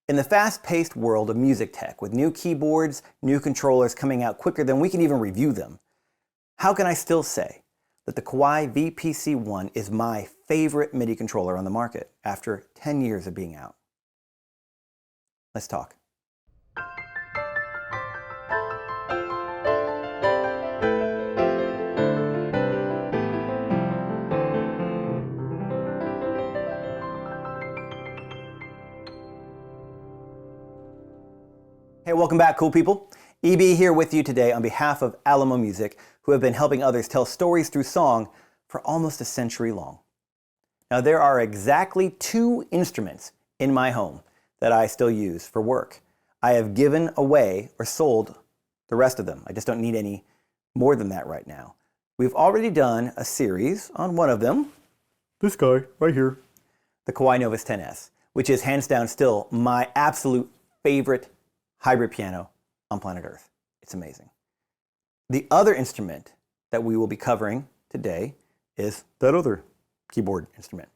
In the fast-paced world of music tech, with new keyboards, new controllers coming out quicker than we can even review them, how can I still say that the Kawai VPC1 is my favorite MIDI controller on the market after 10 years of being out? Let's talk. Hey, welcome back, cool people. EB here with you today on behalf of Alamo Music, who have been helping others tell stories through song for almost a century long. Now, there are exactly 2 instruments in my home that I still use for work. I have given away or sold the rest of them. I just don't need any more than that right now. We've already done a series on one of them. This guy right here. The Kawai Novus 10S, which is hands down still my absolute favorite hybrid piano on planet Earth. It's amazing. The other instrument that we will be covering today is that other keyboard instrument.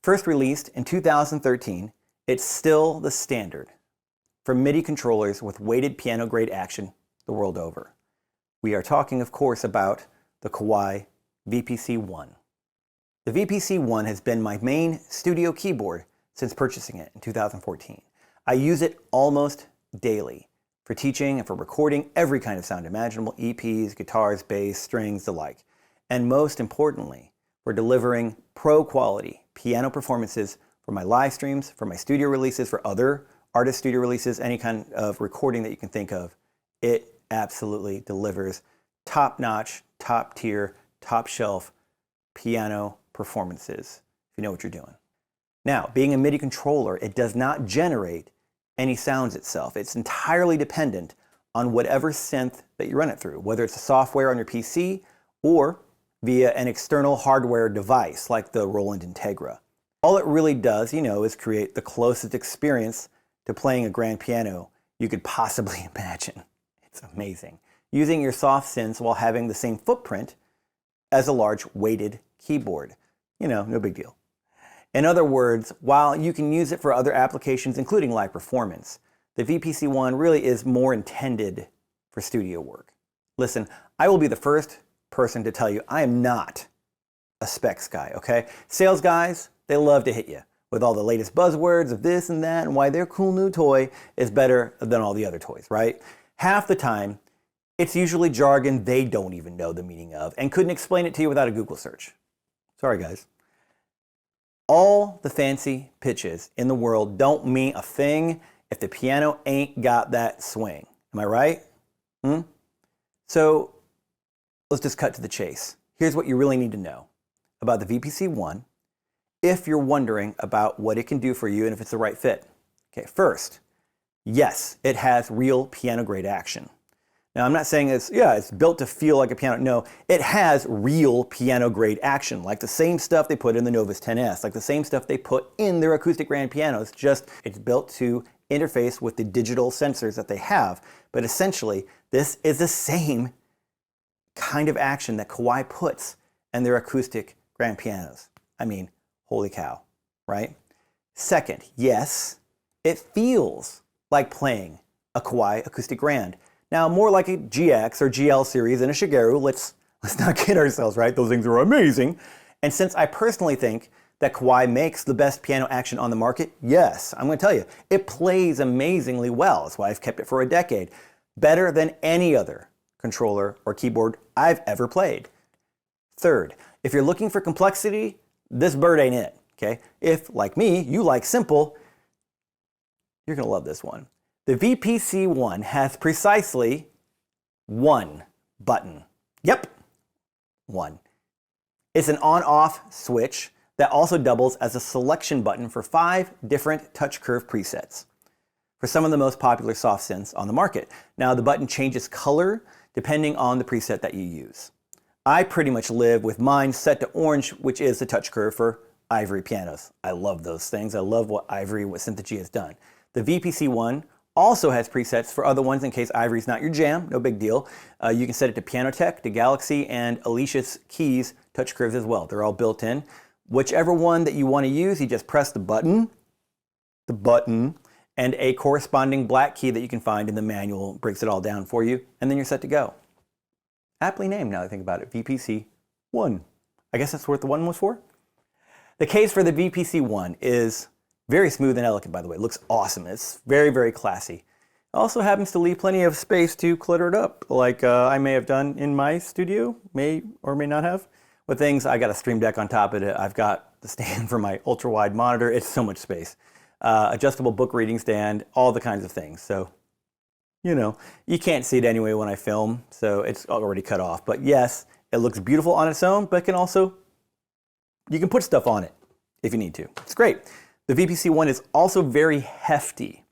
First released in 2013, it's still the standard for MIDI controllers with weighted piano grade action the world over. We are talking, of course, about the Kawai VPC1. The VPC1 has been my main studio keyboard since purchasing it in 2014. I use it almost daily for teaching and for recording every kind of sound imaginable, EPs, guitars, bass, strings, the like. And most importantly, we're delivering pro quality piano performances for my live streams, for my studio releases, for other artist studio releases, any kind of recording that you can think of. It absolutely delivers top-notch, top-tier, top-shelf piano performances, if you know what you're doing. Now, being a MIDI controller, it does not generate any sounds itself. It's entirely dependent on whatever synth that you run it through, whether it's a software on your PC or via an external hardware device like the Roland Integra. All it really does, is create the closest experience to playing a grand piano you could possibly imagine. It's amazing. Using your soft synths while having the same footprint as a large weighted keyboard. No big deal. In other words, while you can use it for other applications, including live performance, the VPC1 really is more intended for studio work. Listen, I will be the first person to tell you I am not a specs guy, okay? Sales guys, they love to hit you with all the latest buzzwords of this and that and why their cool new toy is better than all the other toys, right? Half the time, it's usually jargon they don't even know the meaning of and couldn't explain it to you without a Google search. Sorry, guys. All the fancy pitches in the world don't mean a thing if the piano ain't got that swing. Am I right? So let's just cut to the chase. Here's what you really need to know about the VPC1 if you're wondering about what it can do for you and if it's the right fit. Okay, first, yes, it has real piano grade action. Now, I'm not saying it's built to feel like a piano. No, it has real piano grade action, like the same stuff they put in the Novus 10S, like the same stuff they put in their acoustic grand pianos, just it's built to interface with the digital sensors that they have. But essentially, this is the same kind of action that Kawai puts in their acoustic grand pianos. I mean, holy cow, right? Second, yes, it feels like playing a Kawai acoustic grand. Now, more like a GX or GL series and a Shigeru, let's not kid ourselves, right? Those things are amazing. And since I personally think that Kawai makes the best piano action on the market, yes, I'm going to tell you, it plays amazingly well. That's why I've kept it for a decade. Better than any other controller or keyboard I've ever played. Third, if you're looking for complexity, this bird ain't it, okay? If, like me, you like simple, you're going to love this one. The VPC1 has precisely one button. Yep, one. It's an on-off switch that also doubles as a selection button for 5 different touch curve presets for some of the most popular soft synths on the market. Now, the button changes color depending on the preset that you use. I pretty much live with mine set to orange, which is the touch curve for Ivory pianos. I love those things. I love what Synthetgy has done. The VPC1 also has presets for other ones in case Ivory's not your jam, no big deal. You can set it to Pianotech, to Galaxy, and Alicia's keys touch curves as well. They're all built in. Whichever one that you want to use, you just press the button, and a corresponding black key that you can find in the manual breaks it all down for you, and then you're set to go. Aptly named now that I think about it, VPC1. I guess that's what the 1 was for? The case for the VPC1 is very smooth and elegant, by the way. It looks awesome. It's very, very classy. It also happens to leave plenty of space to clutter it up, like I may have done in my studio, may or may not have. With things, I got a Stream Deck on top of it. I've got the stand for my ultra-wide monitor. It's so much space. Adjustable book reading stand, all the kinds of things. So, you know, you can't see it anyway when I film, so it's already cut off. But yes, it looks beautiful on its own, but you can put stuff on it if you need to. It's great. The VPC1 is also very hefty,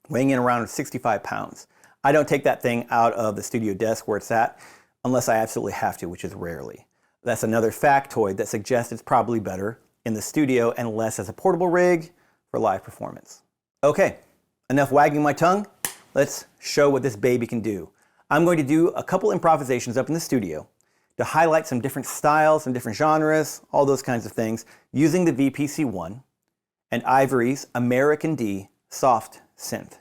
weighing in around 65 pounds. I don't take that thing out of the studio desk where it's at unless I absolutely have to, which is rarely. That's another factoid that suggests it's probably better in the studio and less as a portable rig for live performance. Okay, enough wagging my tongue. Let's show what this baby can do. I'm going to do a couple improvisations up in the studio to highlight some different styles, some different genres, all those kinds of things, using the VPC1 and Ivory's American D soft synth.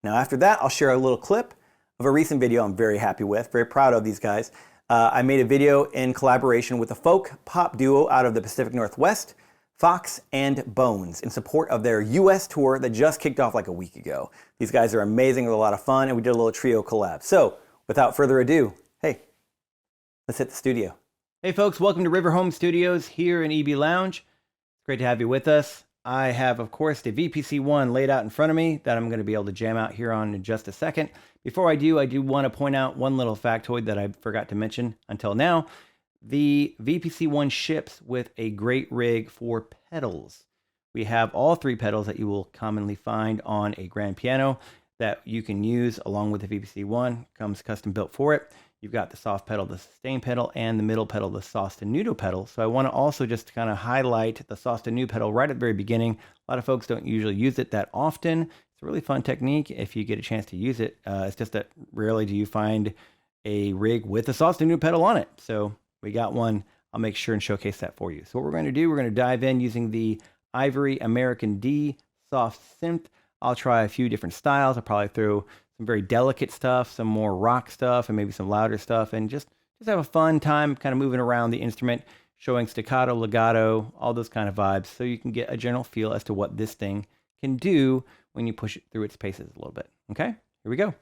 Now after that, I'll share a little clip of a recent video I'm very happy with, very proud of these guys. I made a video in collaboration with a folk pop duo out of the Pacific Northwest, Fox and Bones, in support of their US tour that just kicked off like a week ago. These guys are amazing, with a lot of fun, and we did a little trio collab. So without further ado, hey, let's hit the studio. Hey folks, welcome to River Home Studios here in EB Lounge. It's great to have you with us. I have, of course, the VPC1 laid out in front of me that I'm going to be able to jam out here on in just a second. Before I do want to point out one little factoid that I forgot to mention until now. The VPC1 ships with a great rig for pedals. We have all 3 pedals that you will commonly find on a grand piano that you can use along with the VPC1. Comes custom built for it. You've got the soft pedal, the sustain pedal, and the middle pedal, the sostenuto pedal. So I want to also just kind of highlight the sostenuto pedal right at the very beginning. A lot of folks don't usually use it that often. It's a really fun technique if you get a chance to use it. It's just that rarely do you find a rig with a sostenuto pedal on it. So we got one. I'll make sure and showcase that for you. So what we're going to do, we're going to dive in using the Ivory American D soft synth. I'll try a few different styles. I'll probably throw some very delicate stuff, some more rock stuff, and maybe some louder stuff, and just have a fun time kind of moving around the instrument, showing staccato, legato, all those kind of vibes, so you can get a general feel as to what this thing can do when you push it through its paces a little bit. Okay, here we go.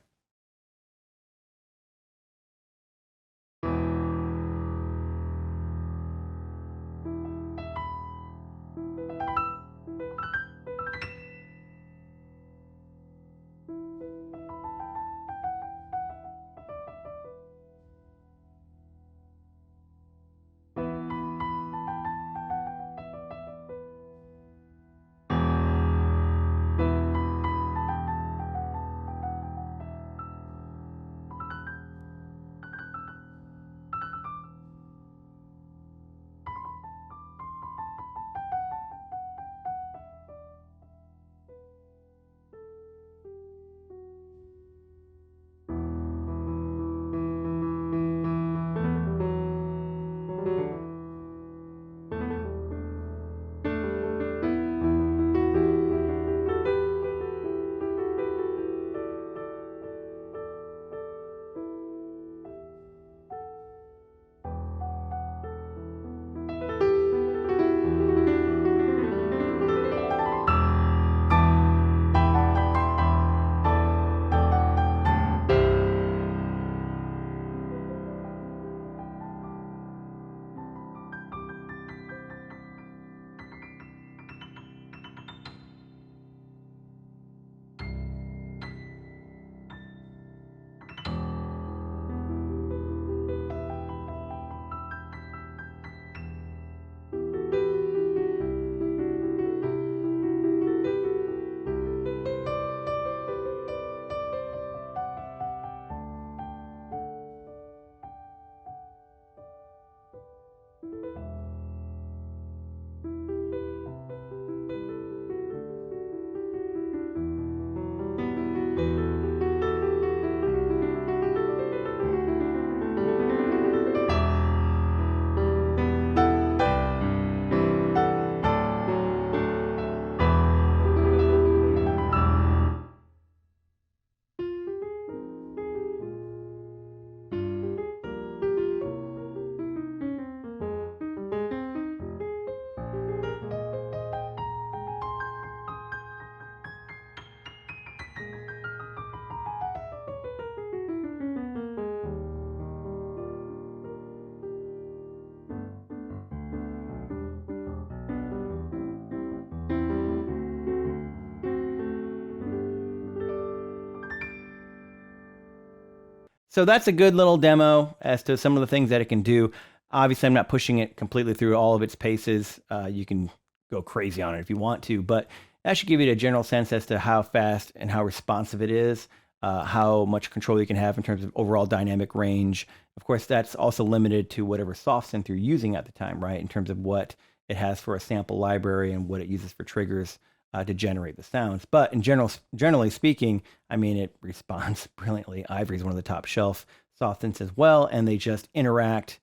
So that's a good little demo as to some of the things that it can do. Obviously, I'm not pushing it completely through all of its paces. You can go crazy on it if you want to, but that should give you a general sense as to how fast and how responsive it is, how much control you can have in terms of overall dynamic range. Of course, that's also limited to whatever soft synth you're using at the time, right? In terms of what it has for a sample library and what it uses for triggers to generate the sounds. But in generally speaking, I mean, it responds brilliantly. Ivory is one of the top shelf soft synths as well, and they just interact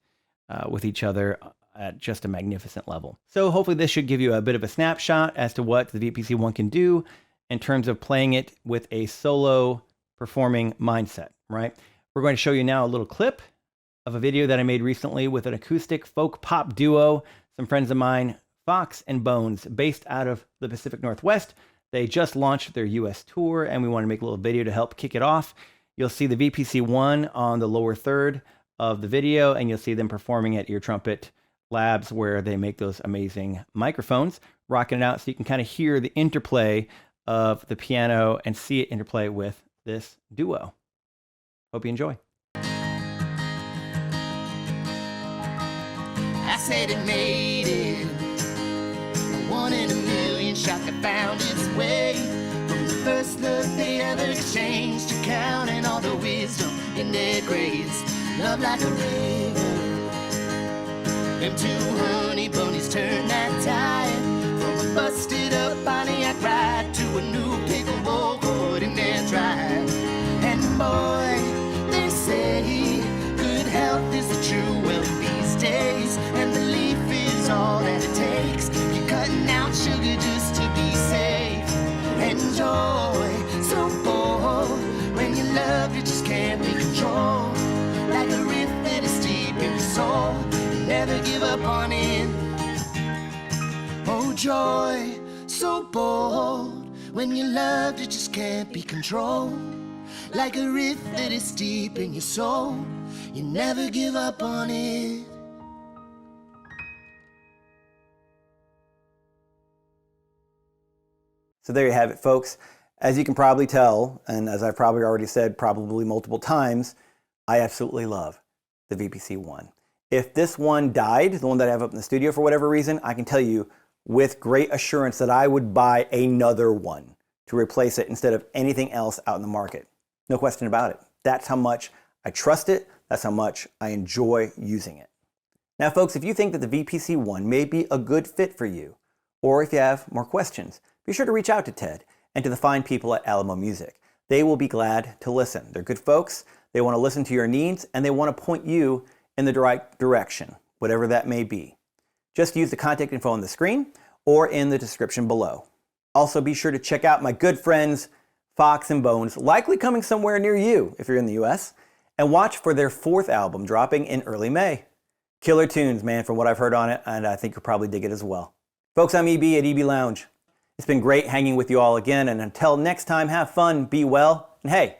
with each other at just a magnificent level. So hopefully this should give you a bit of a snapshot as to what the VPC1 can do in terms of playing it with a solo performing mindset, right? We're going to show you now a little clip of a video that I made recently with an acoustic folk pop duo, some friends of mine, Fox and Bones, based out of the Pacific Northwest. They just launched their US tour, and we want to make a little video to help kick it off. You'll see the VPC1 on the lower third of the video, and you'll see them performing at Ear Trumpet Labs, where they make those amazing microphones, rocking it out so you can kind of hear the interplay of the piano and see it interplay with this duo. Hope you enjoy. I said it made it, one in a million shot that found its way. From the first look they ever exchanged to counting all the wisdom in their grades. Love like a river, them two honey bunnies turn that tide. From a busted up Pontiac ride to a new pickleball court in their drive. And boy, they say good health is the true wealth these days, and belief is all that it takes. You're cutting out sugar just to be safe. Enjoy, so bold. When you love, you just can't be controlled. Like a rift that is deep in your soul, you never give up on it. Oh joy, so bold. When you love, you just can't be controlled. Like a rift that is deep in your soul, you never give up on it. So there you have it, folks. As you can probably tell, and as I've probably already said probably multiple times, I absolutely love the VPC1. If this one died, the one that I have up in the studio for whatever reason, I can tell you with great assurance that I would buy another one to replace it instead of anything else out in the market. No question about it. That's how much I trust it. That's how much I enjoy using it. Now, folks, if you think that the VPC1 may be a good fit for you, or if you have more questions, be sure to reach out to Ted and to the fine people at Alamo Music. They will be glad to listen. They're good folks. They want to listen to your needs, and they want to point you in the right direction, whatever that may be. Just use the contact info on the screen or in the description below. Also, be sure to check out my good friends Fox and Bones, likely coming somewhere near you if you're in the US, and watch for their 4th album dropping in early May. Killer tunes, man, from what I've heard on it, and I think you'll probably dig it as well. Folks, I'm EB at EB Lounge. It's been great hanging with you all again, and until next time, have fun, be well, and hey,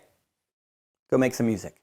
go make some music.